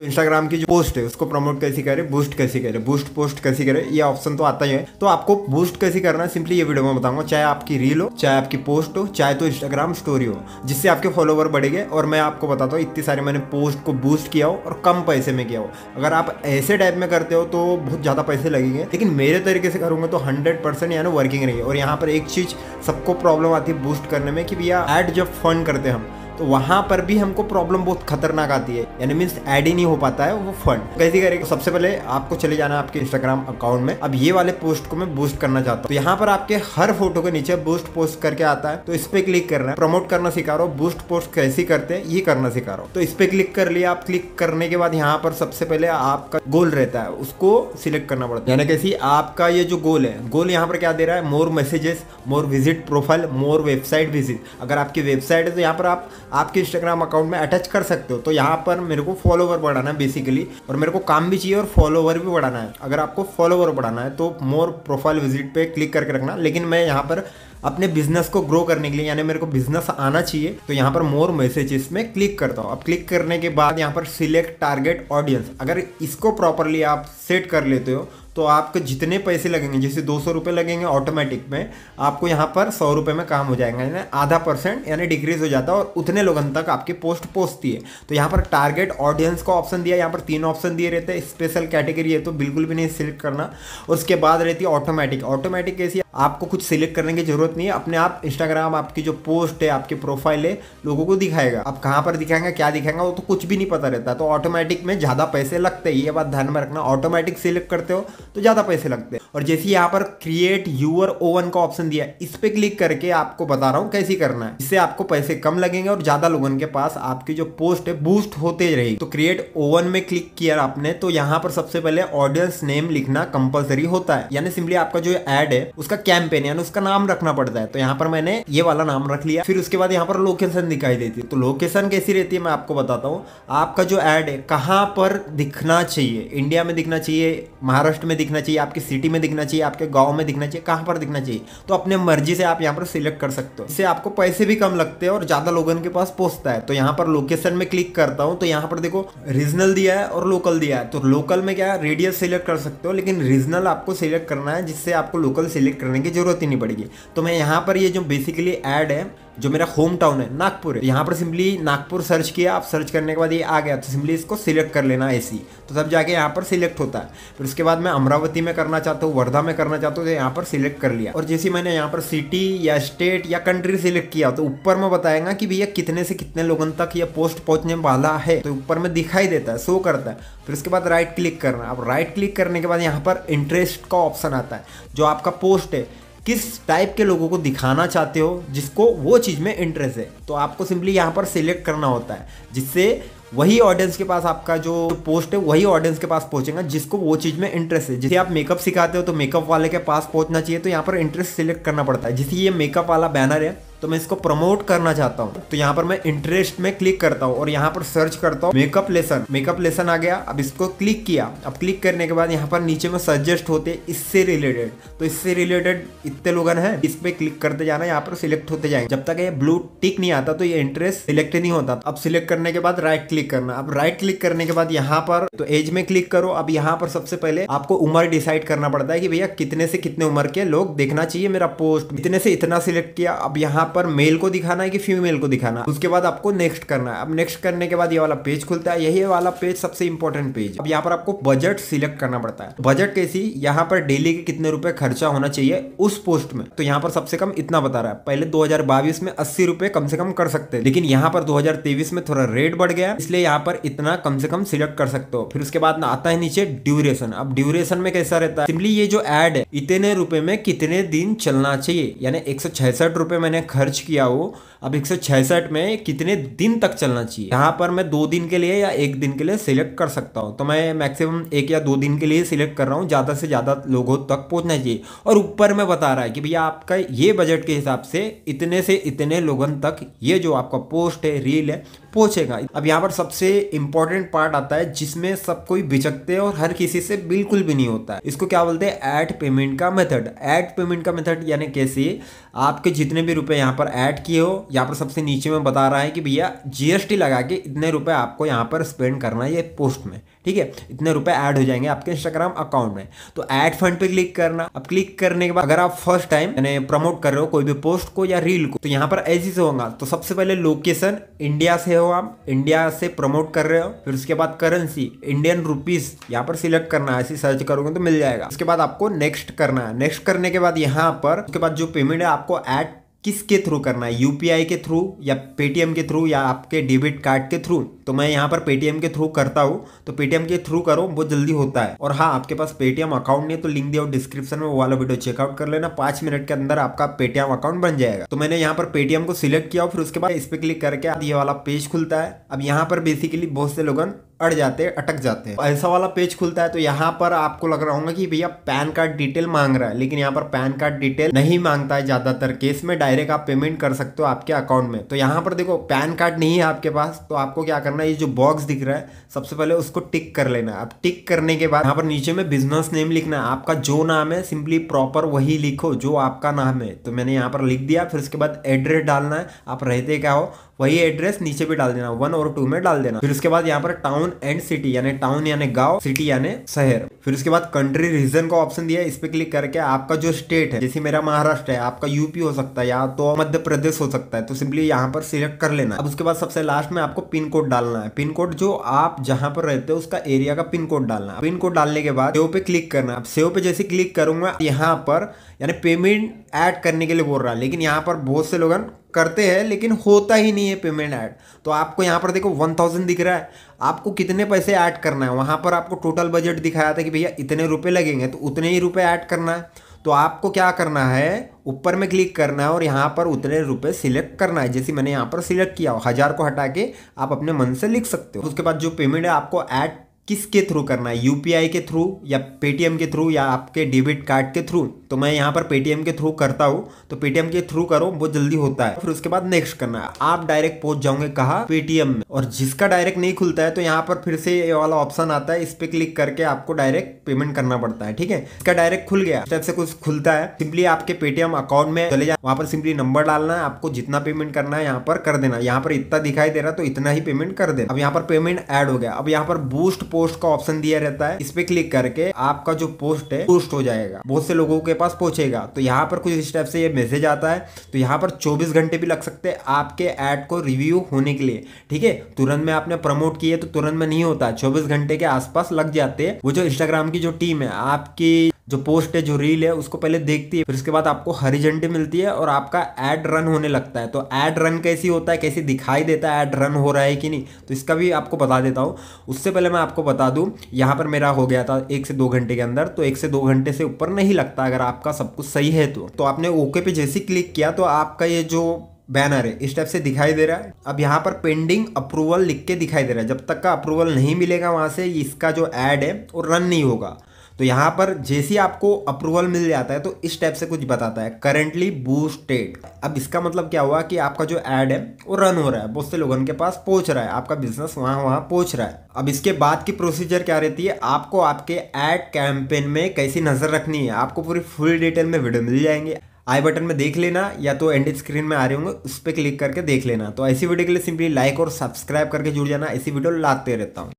Instagram की जो post है उसको प्रमोट कैसे करें, बूस्ट कैसे करें, बूस्ट पोस्ट कैसे करें, ये ऑप्शन तो आता ही है। तो आपको बूस्ट कैसे करना है सिंपली ये वीडियो में बताऊंगा। चाहे आपकी रील हो, चाहे आपकी पोस्ट हो, चाहे तो इंस्टाग्राम स्टोरी हो, जिससे आपके फॉलोवर बढ़ेंगे। और मैं आपको बताता हूँ इतनी सारी मैंने पोस्ट को बूस्ट किया हो और कम पैसे में किया हो। अगर आप ऐसे टाइप में करते हो तो बहुत ज़्यादा पैसे लगेंगे, लेकिन मेरे तरीके से करूँगा तो 100% यानी वर्किंग रहेगी। और यहाँ पर एक चीज़ सबको प्रॉब्लम आती है बूस्ट करने में कि भैया ऐड जब फंड करते हैं हम, तो वहां पर भी हमको प्रॉब्लम बहुत खतरनाक आती है, यानी मीन्स ऐड ही नहीं हो पाता है वो फंड कैसे करेंगे। सबसे पहले आपको चले जाना है आपके इंस्टाग्राम अकाउंट में। अब ये वाले पोस्ट को मैं बूस्ट करना चाहता हूँ, तो यहाँ पर आपके हर फोटो के नीचे बूस्ट पोस्ट करके आता है, तो इस पे क्लिक करना है। प्रमोट करना सिखा रहा हूँ, बूस्ट पोस्ट कैसे करते हैं ये करना सिखा रहा हूँ। तो इस पे क्लिक कर लिया आप। क्लिक करने के बाद यहाँ पर सबसे पहले आपका गोल रहता है, उसको सिलेक्ट करना पड़ता है। यानी कैसी आपका ये जो गोल है, गोल यहाँ पर क्या दे रहा है, मोर मैसेजेस, मोर विजिट प्रोफाइल, मोर वेबसाइट विजिट। अगर आपकी वेबसाइट है तो यहाँ पर आप आपके इंस्टाग्राम अकाउंट में अटैच कर सकते हो। तो यहाँ पर मेरे को फॉलोवर बढ़ाना है बेसिकली, और मेरे को काम भी चाहिए और फॉलोवर भी बढ़ाना है। अगर आपको फॉलोवर बढ़ाना है तो मोर प्रोफाइल विजिट पे क्लिक करके रखना। लेकिन मैं यहाँ पर अपने बिजनेस को ग्रो करने के लिए, यानी मेरे को बिजनेस आना चाहिए, तो यहाँ पर मोर मैसेजेस में क्लिक करता हूँ। अब क्लिक करने के बाद यहाँ पर सिलेक्ट टारगेट ऑडियंस, अगर इसको प्रॉपरली आप सेट कर लेते हो तो आपके जितने पैसे लगेंगे, जैसे 200 रुपये लगेंगे ऑटोमेटिक में, आपको यहाँ पर 100 रुपये में काम हो जाएगा, यानी आधा % यानी डिक्रीज हो जाता है और उतने लोगों तक आपकी पोस्ट पहुँचती है। तो यहाँ पर टारगेट ऑडियंस का ऑप्शन दिया, यहाँ पर 3 ऑप्शन दिए रहते हैं। स्पेशल कैटेगरी है तो बिल्कुल भी नहीं सिलेक्ट करना। उसके बाद रहती है ऑटोमेटिक। ऑटोमेटिक कैसी, आपको कुछ सिलेक्ट करने की जरूरत नहीं है, अपने आप इंस्टाग्राम आपकी जो पोस्ट है, आपकी प्रोफाइल है, लोगों को दिखाएगा। अब कहाँ पर दिखाएगा, क्या दिखाएगा, वो तो कुछ भी नहीं पता रहता। तो ऑटोमेटिक में ज़्यादा पैसे लगते हैं, ये बात ध्यान में रखना। ऑटोमेटिक सिलेक्ट करते हो तो ज़्यादा पैसे लगते हैं। और जैसे यहाँ पर क्रिएट यूर ओवन का ऑप्शन दिया है, इस पे क्लिक करके आपको बता रहा हूँ कैसे करना है। इससे आपको पैसे कम लगेंगे और ज़्यादा लोगों के पास आपकी जो पोस्ट है बूस्ट होते रहेगी। तो क्रिएट ओवन में क्लिक किया आपने, तो यहाँ पर सबसे पहले ऑडियंस नेम लिखना कंपलसरी होता है, यानी सिंपली आपका जो ऐड है उसका कैंपेन यानी उसका नाम रखना पड़ता है। तो यहाँ पर मैंने ये वाला नाम रख लिया। फिर उसके बाद यहाँ पर लोकेशन दिखाई देती है। तो लोकेशन कैसी रहती है मैं आपको बताता हूँ। आपका जो ऐड है कहाँ पर दिखना चाहिए, इंडिया में दिखना चाहिए, महाराष्ट्र में दिखना चाहिए, आपकी सिटी में दिखना चाहिए, आपके गांव में दिखना चाहिए, कहाँ पर दिखना चाहिए, तो अपने मर्जी से आप यहाँ पर सिलेक्ट कर सकते हो। इससे आपको पैसे भी कम लगते हैं और ज्यादा लोगों के पास पहुंचता है। तो यहाँ पर लोकेशन में क्लिक करता हूँ, तो यहाँ पर देखो रीजनल दिया है और लोकल दिया है। तो लोकल में क्या है, रेडियस सिलेक्ट कर सकते हो, लेकिन रीजनल आपको सिलेक्ट करना है, जिससे आपको लोकल सिलेक्ट करने की जरूरत ही नहीं पड़ेगी। तो मैं यहाँ पर ये जो बेसिकली ऐड है, जो मेरा होम टाउन है नागपुर है, यहाँ पर सिंपली नागपुर सर्च किया। आप सर्च करने के बाद ये आ गया, तो सिंपली इसको सिलेक्ट कर लेना ऐसी, तो तब जाके यहाँ पर सिलेक्ट होता है। फिर उसके बाद मैं अमरावती में करना चाहता हूँ, वर्धा में करना चाहता हूँ, तो यहाँ पर सिलेक्ट कर लिया। और जैसे मैंने यहाँ पर सिटी या स्टेट या कंट्री सिलेक्ट किया, तो ऊपर में बताएगा कि भैया कितने से कितने लोगों तक ये पोस्ट पहुंचने वाला है, तो ऊपर में दिखाई देता है, शो करता है। फिर उसके बाद राइट क्लिक करना। अब राइट क्लिक करने के बाद यहाँ पर इंटरेस्ट का ऑप्शन आता है। जो आपका पोस्ट है किस टाइप के लोगों को दिखाना चाहते हो, जिसको वो चीज़ में इंटरेस्ट है, तो आपको सिंपली यहाँ पर सिलेक्ट करना होता है, जिससे वही ऑडियंस के पास आपका जो पोस्ट है वही ऑडियंस के पास पहुंचेगा जिसको वो चीज में इंटरेस्ट है। जैसे आप मेकअप सिखाते हो तो मेकअप वाले के पास पहुंचना चाहिए, तो यहाँ पर इंटरेस्ट सिलेक्ट करना पड़ता है। जैसे ये मेकअप वाला बैनर है, तो मैं इसको प्रमोट करना चाहता हूँ, तो यहाँ पर मैं इंटरेस्ट में क्लिक करता हूँ और यहाँ पर सर्च करता हूँ मेकअप लेसन। मेकअप लेसन आ गया। अब इसको क्लिक किया। अब क्लिक करने के बाद यहाँ पर नीचे में सजेस्ट होते इससे रिलेटेड, तो इससे रिलेटेड इतने लोग हैं, इस पे क्लिक करते जाना, यहाँ पर सिलेक्ट होते जाएंगे। जब तक ये ब्लू टिक नहीं आता तो ये इंटरेस्ट सिलेक्ट नहीं होता। अब सिलेक्ट करने के बाद राइट क्लिक करना। अब राइट क्लिक करने के बाद यहाँ पर तो एज में क्लिक करो। अब यहाँ पर सबसे पहले आपको उम्र डिसाइड करना पड़ता है कि भैया कितने से कितने उम्र के लोग देखना चाहिए मेरा पोस्ट। इतने से इतना सिलेक्ट किया। अब यहाँ पर मेल को दिखाना है कि फीमेल को दिखाना है, उसके बाद आपको नेक्स्ट करना है। अब नेक्स्ट करने के बाद ये वाला पेज खुलता है, यही वाला पेज सबसे इंपॉर्टेंट पेज। अब यहाँ पर आपको बजट सिलेक्ट करना पड़ता है। बजट कैसी, यहाँ पर डेली के कितने रुपए खर्चा होना चाहिए उस पोस्ट में, तो यहाँ पर सबसे कम इतना बता रहा है। पहले 2022 में 80 रुपए कम से कम कर सकते हैं, लेकिन यहाँ पर 2023 में थोड़ा रेट बढ़ गया, इसलिए यहाँ पर इतना कम से कम सिलेक्ट कर सकते हो। फिर उसके बाद आता है नीचे ड्यूरेशन। अब ड्यूरेशन में कैसा रहता है, सिंपली ये जो ऐड है इतने रुपए में कितने दिन चलना चाहिए, यानी 166 रुपए मैंने खर्च किया हो, अब 166 में कितने दिन तक चलना चाहिए। यहाँ पर मैं 2 दिन के लिए या 1 दिन के लिए सिलेक्ट कर सकता हूँ, तो मैं मैक्सिमम 1 या 2 दिन के लिए सिलेक्ट कर रहा हूँ, ज्यादा से ज्यादा लोगों तक पहुंचना चाहिए। और ऊपर में बता रहा है कि भैया आपका ये बजट के हिसाब से इतने लोगों तक ये जो आपका पोस्ट है, रील है, पहुंचेगा। अब यहाँ पर सबसे इंपॉर्टेंट पार्ट आता है जिसमें सब कोई बिचकते हैं और हर किसी से बिल्कुल भी नहीं होता है। इसको क्या बोलते हैं? ऐड पेमेंट का मेथड। ऐड पेमेंट का मेथड यानी कैसे आपके जितने भी रुपए यहाँ पर ऐड किए हो, यहाँ पर सबसे नीचे में बता रहा है कि भैया जीएसटी लगा के इतने रुपए आपको यहाँ पर स्पेंड करना है ये पोस्ट में, ठीक है, इतने रुपए ऐड हो जाएंगे आपके इंस्टाग्राम अकाउंट में। तो ऐड फंड पे क्लिक करना। अब क्लिक करने के बाद अगर आप फर्स्ट टाइम यानी प्रमोट कर रहे हो कोई भी पोस्ट को या रील को, तो यहाँ पर ऐसे से होगा। तो सबसे पहले लोकेशन इंडिया से हो, आप इंडिया से प्रमोट कर रहे हो। फिर उसके बाद करेंसी इंडियन रुपीज यहाँ पर सिलेक्ट करना है, ऐसे सर्च करोगे तो मिल जाएगा। उसके बाद आपको नेक्स्ट करना है। नेक्स्ट करने के बाद यहाँ पर उसके बाद जो पेमेंट है आपको ऐड किसके थ्रू करना है, यूपीआई के थ्रू या पेटीएम के थ्रू या आपके डेबिट कार्ड के थ्रू। तो मैं यहाँ पर पेटीएम के थ्रू करता हूँ, तो पेटीएम के थ्रू करो, बहुत जल्दी होता है। और हाँ, आपके पास पेटीएम अकाउंट नहीं है तो लिंक दिया हो डिस्क्रिप्शन में, वो वाला वीडियो चेकआउट कर लेना। 5 मिनट के अंदर आपका पेटीएम अकाउंट बन जाएगा। तो मैंने यहाँ पर पेटीएम को सिलेक्ट किया, फिर उसके बाद इस पर क्लिक करके ये वाला पेज खुलता है। अब यहाँ पर बेसिकली बहुत से लोग अड़ जाते हैं, अटक जाते हैं। ऐसा वाला पेज खुलता है तो यहाँ पर आपको लग रहा होगा कि भैया पैन कार्ड डिटेल मांग रहा है, लेकिन यहाँ पर पैन कार्ड डिटेल नहीं मांगता है ज्यादातर केस में, डायरेक्ट आप पेमेंट कर सकते हो आपके अकाउंट में। तो यहाँ पर देखो पैन कार्ड नहीं है आपके पास, तो आपको क्या करना है, ये जो बॉक्स दिख रहा है सबसे पहले उसको टिक कर लेना है। अब टिक करने के बाद यहाँ पर नीचे में बिजनेस नेम लिखना है। आपका जो नाम है सिंपली प्रॉपर वही लिखो जो आपका नाम है। तो मैंने यहाँ पर लिख दिया। फिर उसके बाद एड्रेस डालना है, आप रहते क्या हो वही एड्रेस नीचे भी डाल देना, 1 और 2 में डाल देना। फिर उसके बाद यहाँ पर टाउन एंड सिटी यानी टाउन यानी गांव, सिटी यानी शहर। फिर उसके बाद कंट्री रीजन का ऑप्शन दिया है, इस पे क्लिक करके आपका जो स्टेट है, जैसे मेरा महाराष्ट्र है, आपका यूपी हो सकता है या तो मध्य प्रदेश हो सकता है, तो सिंपली यहाँ पर सिलेक्ट कर लेना। अब उसके बाद सबसे लास्ट में आपको पिन कोड डालना है। पिन कोड जो आप जहां पर रहते हो उसका एरिया का पिन कोड डालना है। पिन कोड डालने के बाद सेव पे क्लिक करना है। अब सेव पे जैसे क्लिक करूंगा यहाँ पर यानी पेमेंट ऐड करने के लिए बोल रहा है, लेकिन यहाँ पर बहुत से लोग करते हैं लेकिन होता ही नहीं है पेमेंट ऐड। तो आपको यहाँ पर देखो 1000 दिख रहा है, आपको कितने पैसे ऐड करना है। वहां पर आपको टोटल बजट दिखाया था कि भैया इतने रुपए लगेंगे, तो उतने ही रुपए ऐड करना है। तो आपको क्या करना है, ऊपर में क्लिक करना है और यहाँ पर उतने रुपए सिलेक्ट करना है। जैसे मैंने यहाँ पर सिलेक्ट किया, 1000 को हटा के आप अपने मन से लिख सकते हो। उसके बाद जो पेमेंट है आपको ऐड किसके थ्रू करना है, यूपीआई के थ्रू या पेटीएम के थ्रू या आपके डेबिट कार्ड के थ्रू। तो मैं यहाँ पर पेटीएम के थ्रू करता हूँ, तो पेटीएम के थ्रू करो, बहुत जल्दी होता है। फिर उसके बाद नेक्स्ट करना है। आप डायरेक्ट पहुंच जाओगे कहाँ, पेटीएम में। और जिसका डायरेक्ट नहीं खुलता है तो यहाँ पर फिर से ये वाला ऑप्शन आता है, इस पे क्लिक करके आपको डायरेक्ट पेमेंट करना पड़ता है, ठीक है। इसका डायरेक्ट खुल गया, इस टाइप से कुछ खुलता है। सिंपली आपके पेटीएम अकाउंट में चले जाए, वहां पर सिंपली नंबर डालना है, आपको जितना पेमेंट करना है यहाँ पर कर देना। यहाँ पर इतना दिखाई दे रहा तो इतना ही पेमेंट कर देना। अब यहाँ पर पेमेंट ऐड हो गया। अब यहाँ पर बूस्ट पोस्ट का ऑप्शन दिया रहता है, इस पे क्लिक करके आपका जो पोस्ट है बूस्ट हो जाएगा, बहुत से लोगों के पास पहुंचेगा। तो यहाँ पर कुछ इस टाइप से ये मैसेज आता है। तो यहाँ पर 24 घंटे भी लग सकते हैं आपके ऐड को रिव्यू होने के लिए, ठीक है। तुरंत में आपने प्रमोट किए तो तुरंत में नहीं होता, 24 घंटे के आसपास लग जाते हैं। वो जो इंस्टाग्राम की जो टीम है, आपकी जो पोस्ट है जो रील है उसको पहले देखती है, फिर उसके बाद आपको हरी झंडी मिलती है और आपका ऐड रन होने लगता है। तो ऐड रन कैसी होता है, कैसे दिखाई देता है ऐड रन हो रहा है कि नहीं, तो इसका भी आपको बता देता हूँ। उससे पहले मैं आपको बता दूं, यहाँ पर मेरा हो गया था 1 से 2 घंटे के अंदर, तो 1 से 2 घंटे से ऊपर नहीं लगता अगर आपका सब कुछ सही है। तो आपने ओके पे जैसे क्लिक किया तो आपका ये जो बैनर है इस टाइप से दिखाई दे रहा है। अब यहाँ पर पेंडिंग अप्रूवल लिख के दिखाई दे रहा है। जब तक का अप्रूवल नहीं मिलेगा वहां से इसका जो ऐड है वो रन नहीं होगा। तो यहाँ पर जैसे आपको अप्रूवल मिल जाता है तो इस टाइप से कुछ बताता है, करेंटली बूस्टेड। अब इसका मतलब क्या हुआ कि आपका जो ऐड है वो रन हो रहा है, बहुत से लोगों के पास पहुंच रहा है, आपका बिजनेस वहां पहुंच रहा है। अब इसके बाद की प्रोसीजर क्या रहती है, आपको आपके ऐड कैंपेन में कैसी नजर रखनी है, आपको पूरी फुल डिटेल में वीडियो मिल जाएंगे। आई बटन में देख लेना या तो एंड स्क्रीन में आ रहे होंगे, उस पर क्लिक करके देख लेना। तो ऐसी वीडियो के लिए सिंपली लाइक और सब्सक्राइब करके जुड़ जाना, ऐसी वीडियो लाते रहता हूँ।